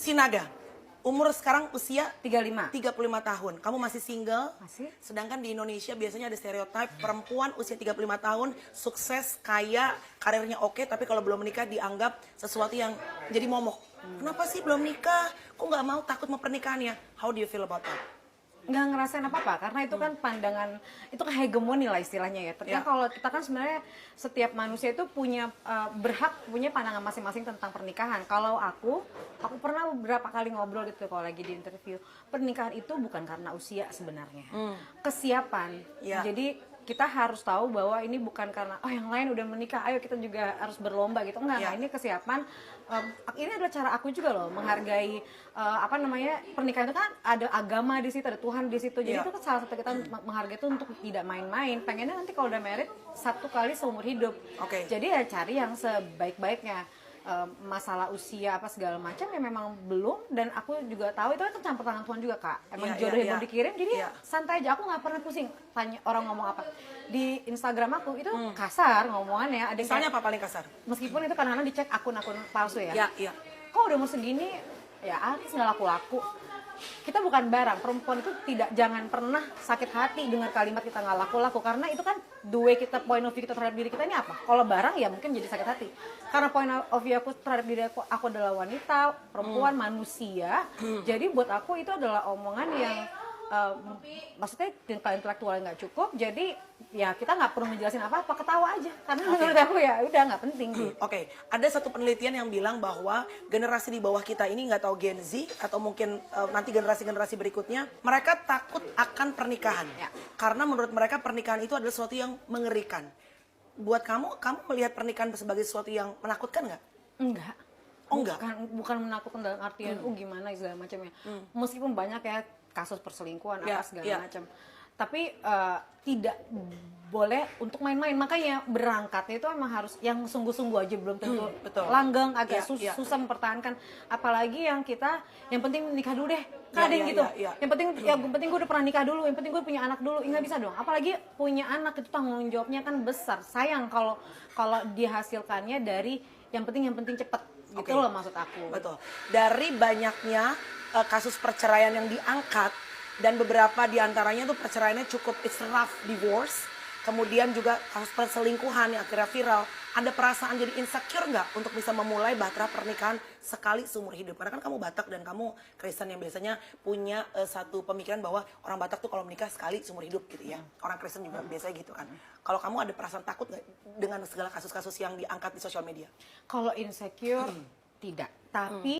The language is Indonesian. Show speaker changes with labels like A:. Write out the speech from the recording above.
A: Sinaga, umur sekarang usia
B: 35.
A: 35 tahun. Kamu masih single?
B: Masih.
A: Sedangkan di Indonesia biasanya ada stereotip perempuan usia 35 tahun sukses, kaya, karirnya oke, tapi kalau belum menikah dianggap sesuatu yang jadi momok. Kenapa sih belum nikah? Kok nggak mau, takut sama pernikahannya? How do you feel about that?
B: Nggak ngerasain apa-apa karena itu kan pandangan, itu kan hegemoni lah istilahnya ya. Ternyata kalau kita kan sebenarnya setiap manusia itu punya berhak punya pandangan masing-masing tentang pernikahan. Kalau aku pernah beberapa kali ngobrol gitu kalau lagi di interview, pernikahan itu bukan karena usia sebenarnya, kesiapan. Jadi kita harus tahu bahwa ini bukan karena yang lain udah menikah, ayo kita juga harus berlomba gitu. Enggak, ini kesiapan. Ini adalah cara aku juga loh menghargai pernikahan itu kan ada agama di situ, ada Tuhan di situ. Jadi itu kan salah satu kita menghargai itu untuk tidak main-main. Pengennya nanti kalau udah married satu kali seumur hidup. Jadi ya cari yang sebaik-baiknya. Masalah usia apa segala macam ya memang belum, dan aku juga tahu itu kan campur tangan Tuhan juga Kak. Emang jodoh yang mau dikirim, jadi santai aja, aku nggak pernah pusing tanya orang ngomong apa. Di Instagram aku itu kasar ngomongannya, ada
A: misalnya apa paling kasar?
B: Meskipun itu kadang-kadang dicek akun-akun palsu ya. Kok udah mau segini ya artis nggak laku-laku. Kita bukan barang, perempuan itu jangan pernah sakit hati dengar kalimat kita nggak laku-laku, karena itu kan the way kita, point of view kita terhadap diri kita ini apa. Kalau barang ya mungkin jadi sakit hati, karena point of view aku terhadap diri aku adalah wanita, perempuan, manusia. Jadi buat aku itu adalah omongan yang maksudnya kalau intelektual nggak cukup, jadi ya kita nggak perlu menjelasin apa-apa, ketawa aja, karena menurut aku ya udah nggak penting.
A: Ada satu penelitian yang bilang bahwa generasi di bawah kita ini, nggak tahu Gen Z atau mungkin nanti generasi-generasi berikutnya, mereka takut akan pernikahan karena menurut mereka pernikahan itu adalah sesuatu yang mengerikan. Buat kamu melihat pernikahan sebagai sesuatu yang menakutkan nggak?
B: Enggak.
A: Enggak.
B: Bukan menakutkan dalam artian gimana segala macamnya. Meskipun banyak ya kasus perselingkuhan apa segala macam, tapi tidak boleh untuk main-main. Makanya berangkatnya itu emang harus yang sungguh-sungguh aja, belum tentu langgeng, agak susah mempertahankan. Apalagi yang penting nikah dulu deh, kan ada yang gitu. Yang penting gue udah pernah nikah dulu, yang penting gue punya anak dulu. Nggak bisa dong, apalagi punya anak itu tanggung jawabnya kan besar. Sayang kalau dihasilkannya dari yang penting cepet gitu loh, maksud aku.
A: Betul. Dari banyaknya kasus perceraian yang diangkat, dan beberapa diantaranya tuh perceraiannya cukup it's rough divorce, kemudian juga kasus perselingkuhan yang akhirnya viral, ada perasaan jadi insecure nggak untuk bisa memulai bahtera pernikahan sekali seumur hidup? Karena kan kamu Batak dan kamu Kristen yang biasanya punya satu pemikiran bahwa orang Batak tuh kalau menikah sekali seumur hidup gitu ya. Orang Kristen juga biasanya gitu kan. Kalau kamu ada perasaan takut nggak dengan segala kasus-kasus yang diangkat di sosial media?
B: Kalau insecure tidak, tapi